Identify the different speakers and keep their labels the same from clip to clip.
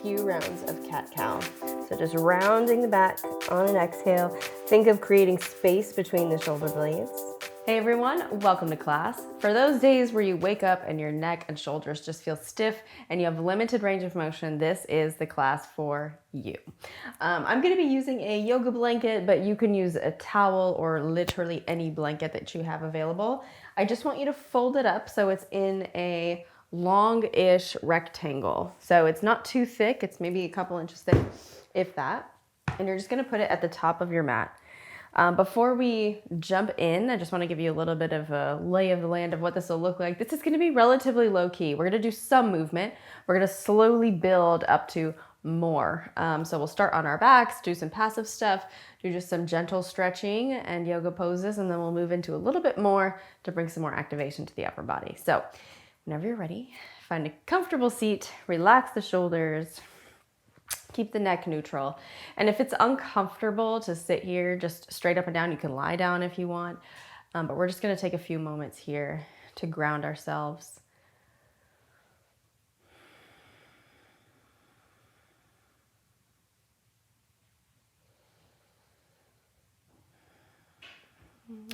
Speaker 1: few rounds of cat-cow. So just rounding the back on an exhale. Think of creating space between the shoulder blades.
Speaker 2: Hey everyone, welcome to class. For those days where you wake up and your neck and shoulders just feel stiff and you have limited range of motion, this is the class for you. I'm going to be using a yoga blanket, but you can use a towel or literally any blanket that you have available. I just want you to fold it up so it's in a long-ish rectangle. So it's not too thick, it's maybe a couple inches thick, if that. And you're just going to put it at the top of your mat. Before we jump in, I just want to give you a little bit of a lay of the land of what this will look like. This is going to be relatively low key. We're going to do some movement. We're going to slowly build up to more. So we'll start on our backs, do some passive stuff, do just some gentle stretching and yoga poses, and then we'll move into a little bit more to bring some more activation to the upper body. So whenever you're ready, find a comfortable seat, relax the shoulders, keep the neck neutral. And if it's uncomfortable to sit here just straight up and down, you can lie down if you want. But we're just going to take a few moments here to ground ourselves.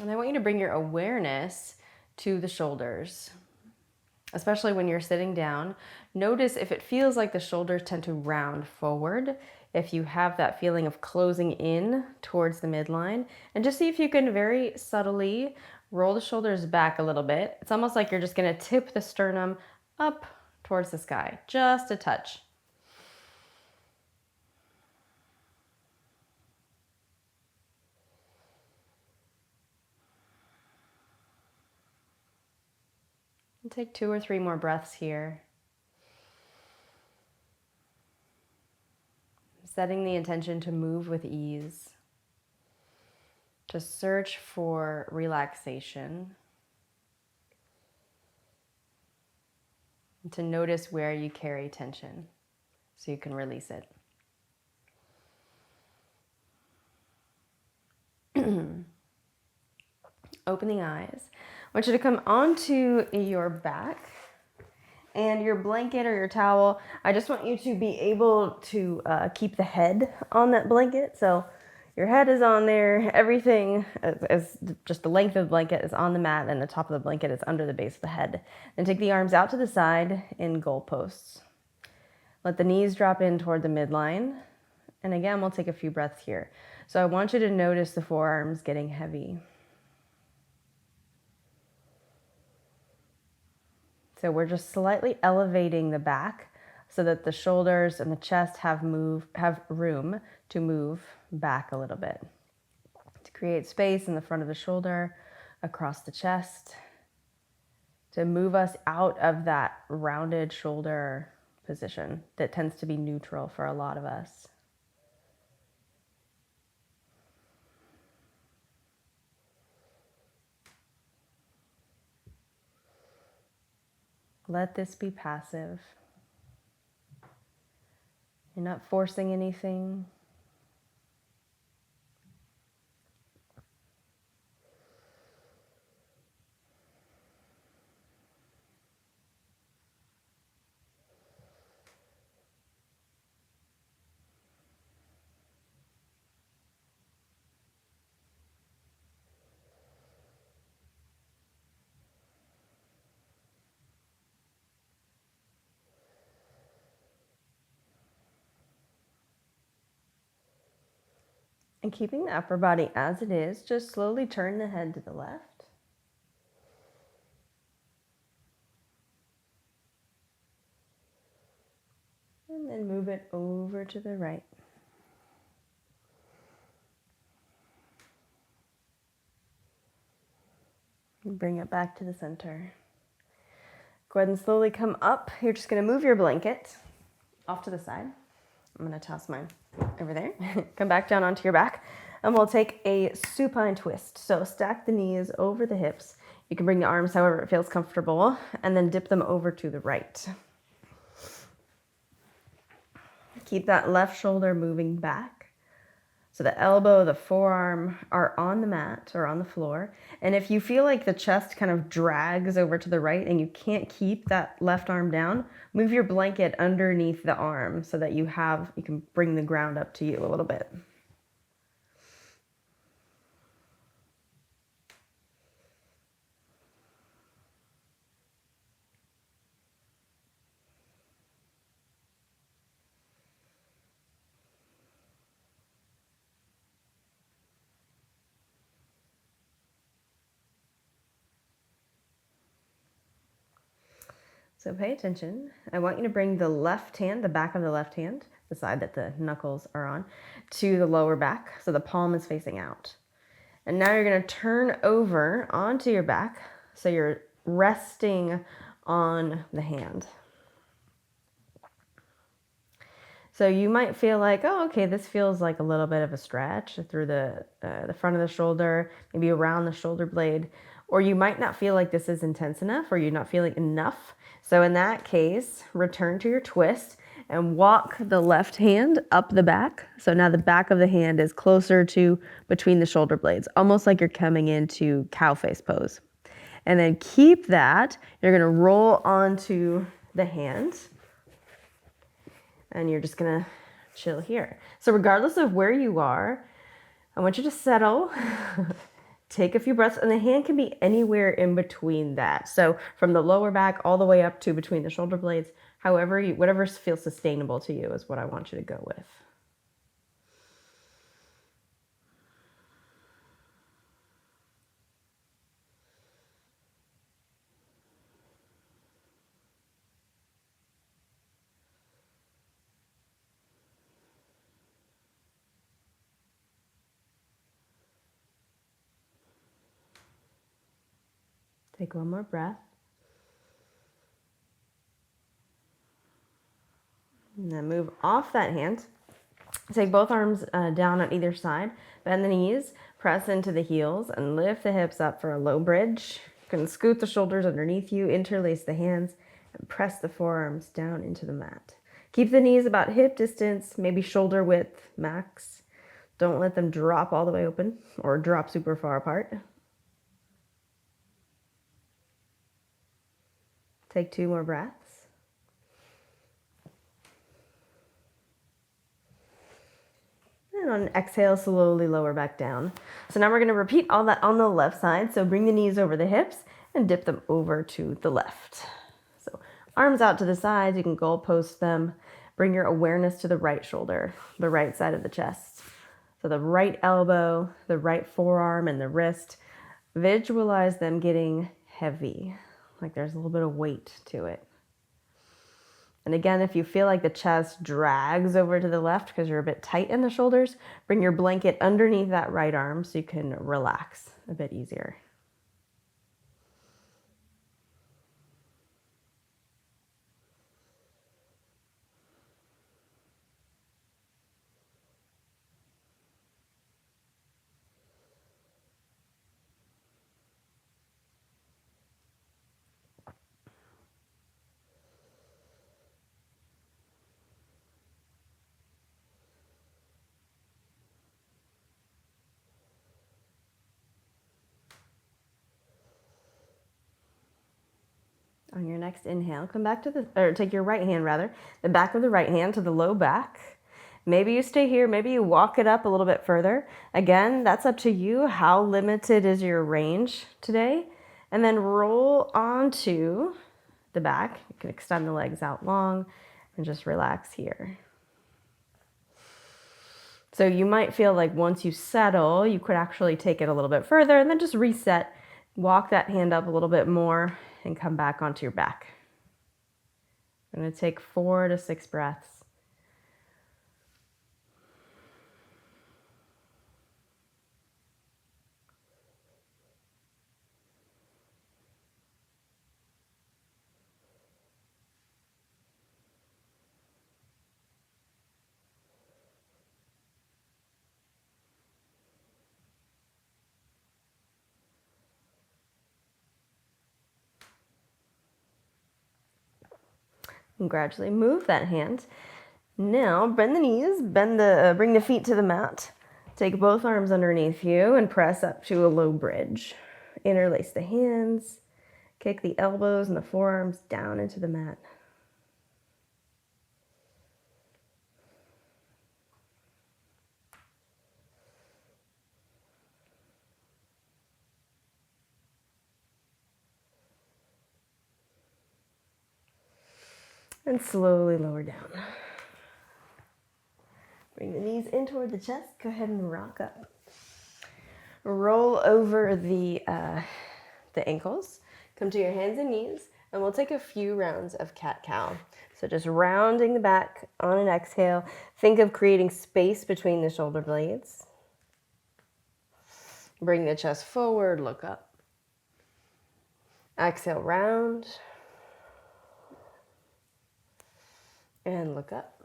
Speaker 2: And I want you to bring your awareness to the shoulders, especially when you're sitting down. Notice if it feels like the shoulders tend to round forward, if you have that feeling of closing in towards the midline, and just see if you can very subtly roll the shoulders back a little bit. It's almost like you're just going to tip the sternum up towards the sky, just a touch. And take 2 or 3 more breaths here. Setting the intention to move with ease, to search for relaxation, and to notice where you carry tension so you can release it. Opening eyes. I want you to come onto your back and your blanket or your towel. I just want you to be able to keep the head on that blanket. So your head is on there, everything is just the length of the blanket is on the mat, and the top of the blanket is under the base of the head. Then take the arms out to the side in goalposts. Let the knees drop in toward the midline. And again, we'll take a few breaths here. So I want you to notice the forearms getting heavy. So we're just slightly elevating the back so that the shoulders and the chest have room to move back a little bit. To create space in the front of the shoulder, across the chest, to move us out of that rounded shoulder position that tends to be neutral for a lot of us. Let this be passive. You're not forcing anything. And keeping the upper body as it is, just slowly turn the head to the left. And then move it over to the right. And bring it back to the center. Go ahead and slowly come up. You're just going to move your blanket off to the side. I'm going to toss mine over there. Come back down onto your back, and we'll take a supine twist. So stack the knees over the hips. You can bring the arms however it feels comfortable, and then dip them over to the right. Keep that left shoulder moving back. So So the elbow, the forearm are on the mat or on the floor. And if you feel like the chest kind of drags over to the right and you can't keep that left arm down, move your blanket underneath the arm so that you can bring the ground up to you a little bit. So pay attention. I want you to bring the left hand, the back of the left hand, the side that the knuckles are on, to the lower back. So the palm is facing out. And now you're going to turn over onto your back. So you're resting on the hand. So you might feel like, oh, okay, this feels like a little bit of a stretch through the front of the shoulder, maybe around the shoulder blade. Or you might not feel like this is intense enough, or you're not feeling enough. So in that case, return to your twist and walk the left hand up the back. So now the back of the hand is closer to between the shoulder blades, almost like you're coming into cow face pose. And then keep that. You're going to roll onto the hand. And you're just going to chill here. So regardless of where you are, I want you to settle. Take a few breaths, and the hand can be anywhere in between that. So from the lower back all the way up to between the shoulder blades, whatever feels sustainable to you is what I want you to go with. Take one more breath. And then move off that hand. Take both arms down on either side. Bend the knees, press into the heels, and lift the hips up for a low bridge. You can scoot the shoulders underneath you, interlace the hands, and press the forearms down into the mat. Keep the knees about hip distance, maybe shoulder width max. Don't let them drop all the way open or drop super far apart. Take 2 more breaths. And on an exhale, slowly lower back down. So now we're going to repeat all that on the left side. So bring the knees over the hips and dip them over to the left. So arms out to the sides, you can goalpost them. Bring your awareness to the right shoulder, the right side of the chest. So the right elbow, the right forearm, and the wrist. Visualize them getting heavy, like there's a little bit of weight to it. And again, if you feel like the chest drags over to the left because you're a bit tight in the shoulders, bring your blanket underneath that right arm so you can relax a bit easier. On your next inhale, come back to take your right hand the back of the right hand to the low back. Maybe you stay here, maybe you walk it up a little bit further. Again, that's up to you. How limited is your range today? And then roll onto the back. You can extend the legs out long and just relax here. So you might feel like once you settle, you could actually take it a little bit further and then just reset, walk that hand up a little bit more and come back onto your back. I'm going to take 4 to 6 breaths. And gradually move that hand. Now bend the knees, bring the feet to the mat.
Speaker 1: Take both arms underneath you and press up to a low bridge. Interlace the hands. Kick the elbows and the forearms down into the mat. And slowly lower down. Bring the knees in toward the chest. Go ahead and rock up. Roll over the ankles. Come to your hands and knees, and we'll take a few rounds of cat-cow. So just rounding the back on an exhale. Think of creating space between the shoulder blades. Bring the chest forward, look up. Exhale, round. And look up.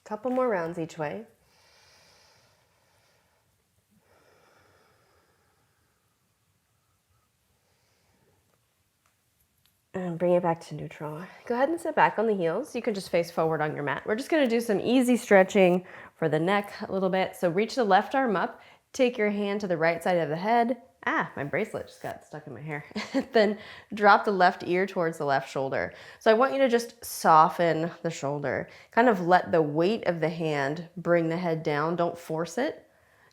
Speaker 1: Couple more rounds each way. And bring it back to neutral. Go ahead and sit back on the heels. You can just face forward on your mat. We're just gonna do some easy stretching for the neck a little bit. So reach the left arm up, take your hand to the right side of the head. My bracelet just got stuck in my hair. Then drop the left ear towards the left shoulder. So I want you to just soften the shoulder. Kind of let the weight of the hand bring the head down. Don't force it.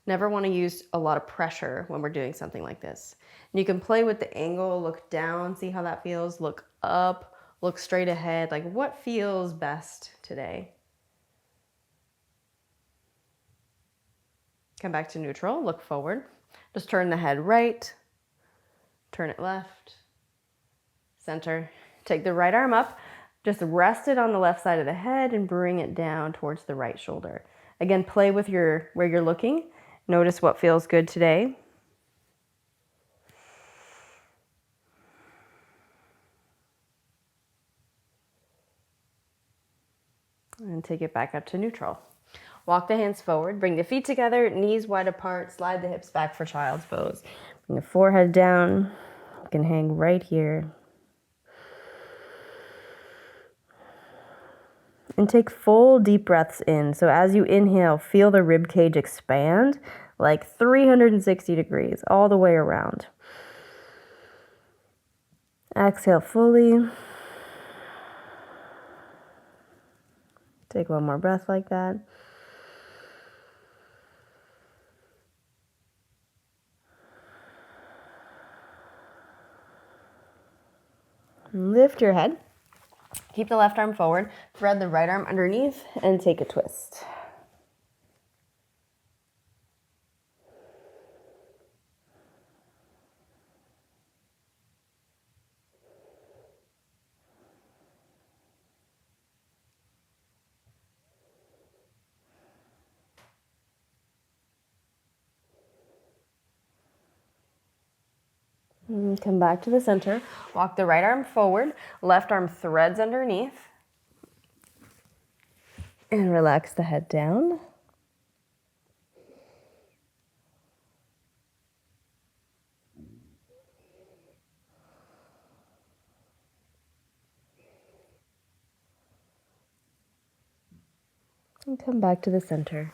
Speaker 1: Never want to use a lot of pressure when we're doing something like this. And you can play with the angle, look down, see how that feels, look up, look straight ahead, like what feels best today. Come back to neutral, look forward. Just turn the head right, turn it left, center. Take the right arm up, just rest it on the left side of the head and bring it down towards the right shoulder. Again, play with where you're looking. Notice what feels good today. And take it back up to neutral. Walk the hands forward, bring the feet together, knees wide apart, slide the hips back for child's pose. Bring the forehead down, you can hang right here. And take full deep breaths in. So as you inhale, feel the rib cage expand like 360 degrees all the way around. Exhale fully. Take one more breath like that. Lift your head. Keep the left arm forward. Thread the right arm underneath and take a twist. And come back to the center. Walk the right arm forward. Left arm threads underneath. And relax the head down. And come back to the center.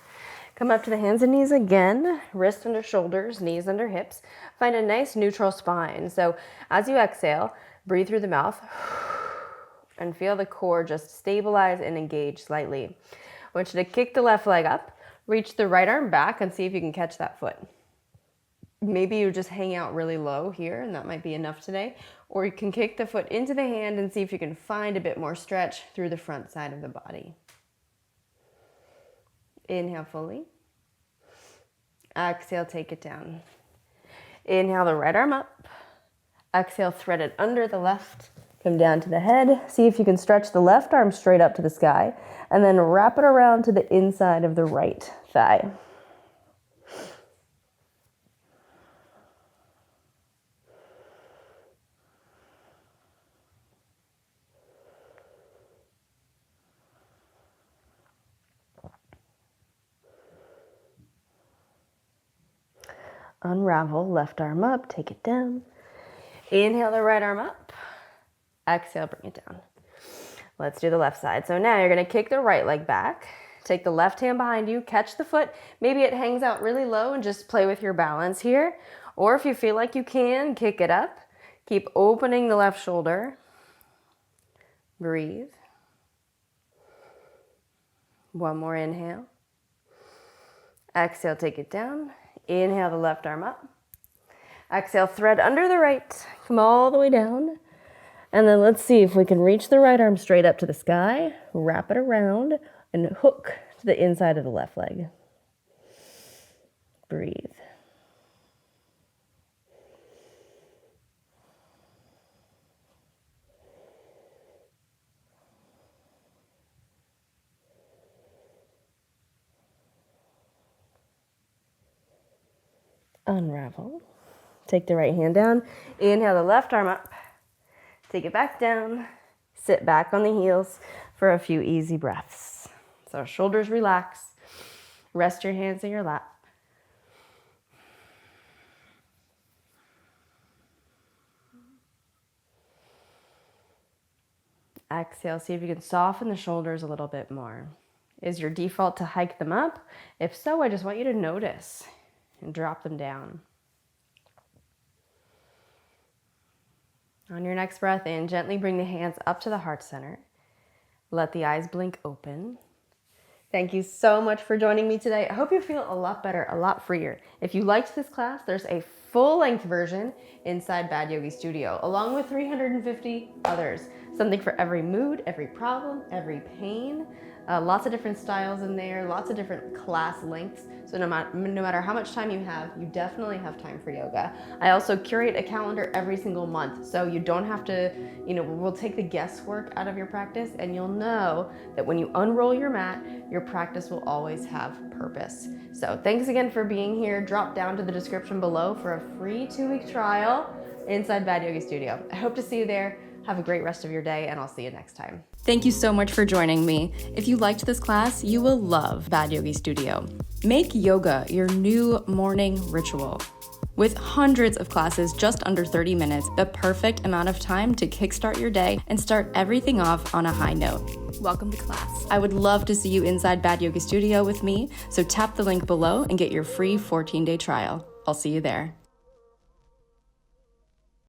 Speaker 1: Come up to the hands and knees again, wrists under shoulders, knees under hips. Find a nice neutral spine. So as you exhale, breathe through the mouth and feel the core just stabilize and engage slightly. I want you to kick the left leg up, reach the right arm back and see if you can catch that foot. Maybe you just hang out really low here and that might be enough today. Or you can kick the foot into the hand and see if you can find a bit more stretch through the front side of the body. Inhale fully. Exhale, take it down. Inhale the right arm up. Exhale, thread it under the left. Come down to the head. See if you can stretch the left arm straight up to the sky. And then wrap it around to the inside of the right thigh. Unravel, left arm up, take it down. Inhale the right arm up. Exhale, bring it down. Let's do the left side. So now you're gonna kick the right leg back. Take the left hand behind you, catch the foot. Maybe it hangs out really low and just play with your balance here. Or if you feel like you can, kick it up. Keep opening the left shoulder. Breathe. One more inhale. Exhale, take it down. Inhale the left arm up. Exhale, thread under the right. Come all the way down. And then let's see if we can reach the right arm straight up to the sky. Wrap it around and hook to the inside of the left leg. Breathe. Unravel. Take the right hand down. Inhale the left arm up. Take it back down. Sit back on the heels for a few easy breaths. So shoulders relax. Rest your hands in your lap. Exhale, see if you can soften the shoulders a little bit more. Is your default to hike them up? If so, I just want you to notice and drop them down. On your next breath in, gently bring the hands up to the heart center. Let the eyes blink open. Thank you so much for joining me today. I hope you feel a lot better, a lot freer. If you liked this class, there's a full-length version inside Bad Yogi Studio, along with 350 others. Something for every mood, every problem, every pain. Lots of different styles in there, lots of different class lengths. So no matter how much time you have, you definitely have time for yoga. I also curate a calendar every single month, so you don't have to, we'll take the guesswork out of your practice, and you'll know that when you unroll your mat, your practice will always have purpose. So thanks again for being here. Drop down to the description below for a free 2-week trial inside Bad Yogi Studio. I hope to see you there. Have a great rest of your day, and I'll see you next time.
Speaker 2: Thank you so much for joining me. If you liked this class, you will love Bad Yogi Studio. Make yoga your new morning ritual. With hundreds of classes just under 30 minutes, the perfect amount of time to kickstart your day and start everything off on a high note. Welcome to class. I would love to see you inside Bad Yogi Studio with me, so tap the link below and get your free 14-day trial. I'll see you there.